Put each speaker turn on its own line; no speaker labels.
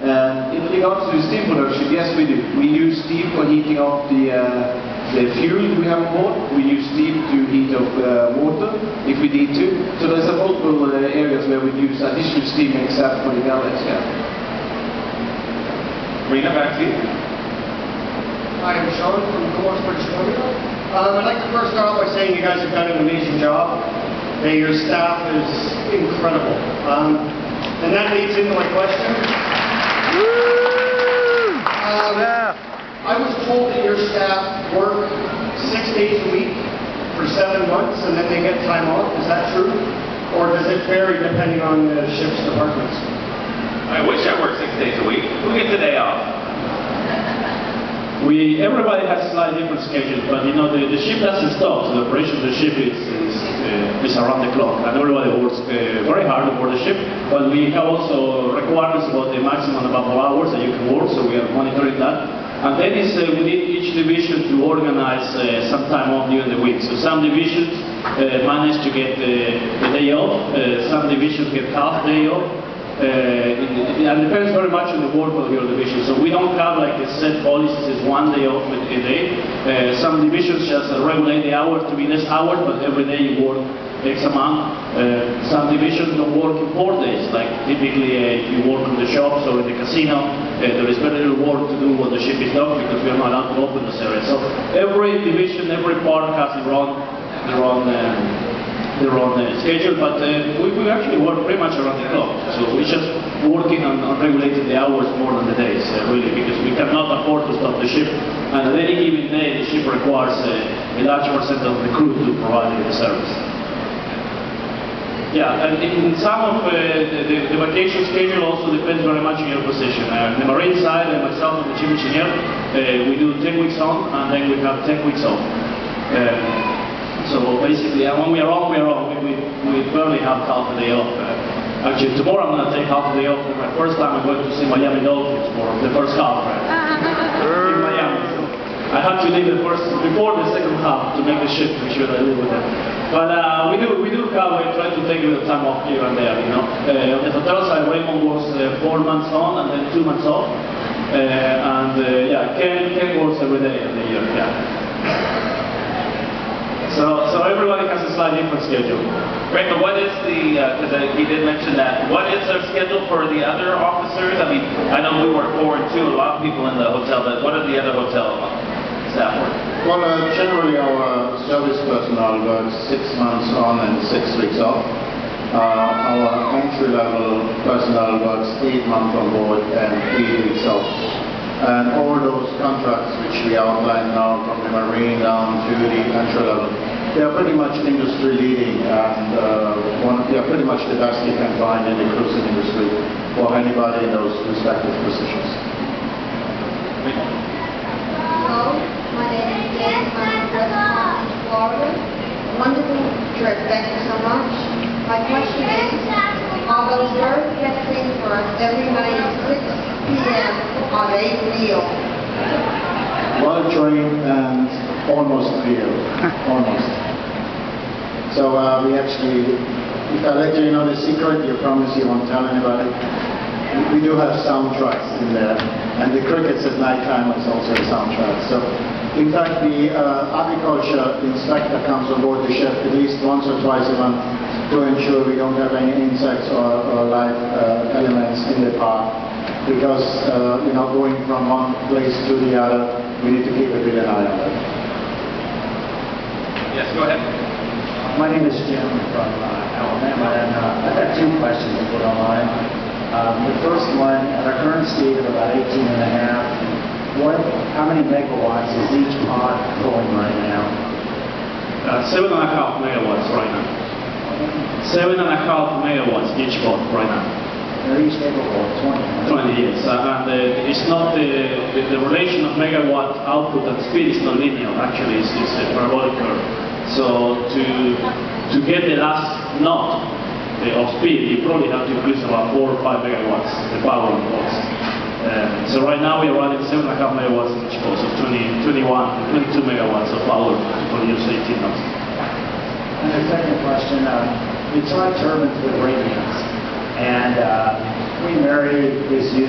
In regards to steam production, yes we do. We use steam for heating up the fuel we have on board. We use steam to heat up water if we need to. So there's multiple areas where we use additional steam except for the pellets. Yeah.
Rena, back to you.
Hi, I'm Sean from Comoros, British Columbia. I'd like to first start off by saying you guys have done an amazing job. Your staff is incredible. And that leads into my question. I was told that your staff work 6 days a week for 7 months and then they get time off. Is that true? Or does it vary depending on the ship's departments?
I wish I worked 6 days a week. Who gets a day off?
Everybody has slightly different schedules, but you know the ship doesn't stop. So the operation of the ship is around the clock, and everybody works very hard aboard the ship. But we have also requirements about the maximum number of hours that you can work, so we are monitoring that. And then it's within each division to organize some time off during the week. So some divisions manage to get the day off, some divisions get half day off. It depends very much on the workload of your division. So we don't have like a set policy, it's 1 day off a day. Some divisions just regulate the hours to be less hours, but every day you work X amount. Some divisions don't work in 4 days, like typically if you work in the shops or in the casino, there is very little work to do when the ship is docked because we are not allowed to open this area. So every division, every part has their own schedule, but we actually work pretty much around the clock. So we're just working on regulating the hours more than the days, really, because we cannot afford to stop the ship. And at any given day, the ship requires a large percent of the crew to provide the service. Yeah, and in some of the vacation schedule also depends very much on your position. The marine side, and myself and the chief engineer, we do 10 weeks on, and then we have 10 weeks off. So basically, when we are on, we are on. We barely have half a day off. Actually, tomorrow I'm going to take half a day off. For my first time I'm going to see Miami Dolphins for the first half in Miami. So I had to leave before the second half to make the shift, make sure that I live with them. But we do have, try to take a little time off here and there, you know. On the hotel side, Raymond works 4 months on and then 2 months off. Yeah, Ken works every day of the year, yeah. So everybody has a slightly different schedule.
Right, but what is because he did mention that, what is their schedule for the other officers? I mean, I know we work 4 and 2, a lot of people in the hotel, but what are the other hotel staff work?
Well, generally our service personnel works 6 months on and 6 weeks off. Our entry-level personnel works 8 months on board and 8 weeks off. And all those contracts which we outlined now, from the marine down to the entry level, they are pretty much industry leading, and they are pretty much the best you can find in the cruising industry for anybody in those respective positions.
Hello, my name is James. I'm from West Palm Beach, Florida. Wonderful trip. Thank you so much. My question is, are those birds nesting for us every night at 6 p.m. are they real?
Well trained and almost real. Almost. So we actually, if I let you know the secret, you promise you won't tell anybody. We do have soundtracks in there, and the crickets at night time is also a soundtrack. So, in fact, the agriculture inspector comes on board the ship at least once or twice a month to ensure we don't have any insects or live elements in the park. Because, you know, going from one place to the other, we need to keep a bit an eye on it.
Yes, go ahead.
My name is Jim from Alabama, and I've got 2 questions to put online. The first one, at our current speed of about 18 and a half, how many megawatts is each pod pulling right now?
7.5 megawatts right now. 7.5 megawatts each pod right now.
They're each capable of 20.
20 years, and it's not the relation of megawatt output and speed is not linear. Actually, it's a parabolic curve. So to get the last knot of speed, you probably have to increase about 4 or 5 megawatts the power on pods. So right now we are running 7.5 megawatts in each pod, so 22 megawatts of power to produce 18 knots.
And the second question, we tried turbines with radiance, and Queen Mary is used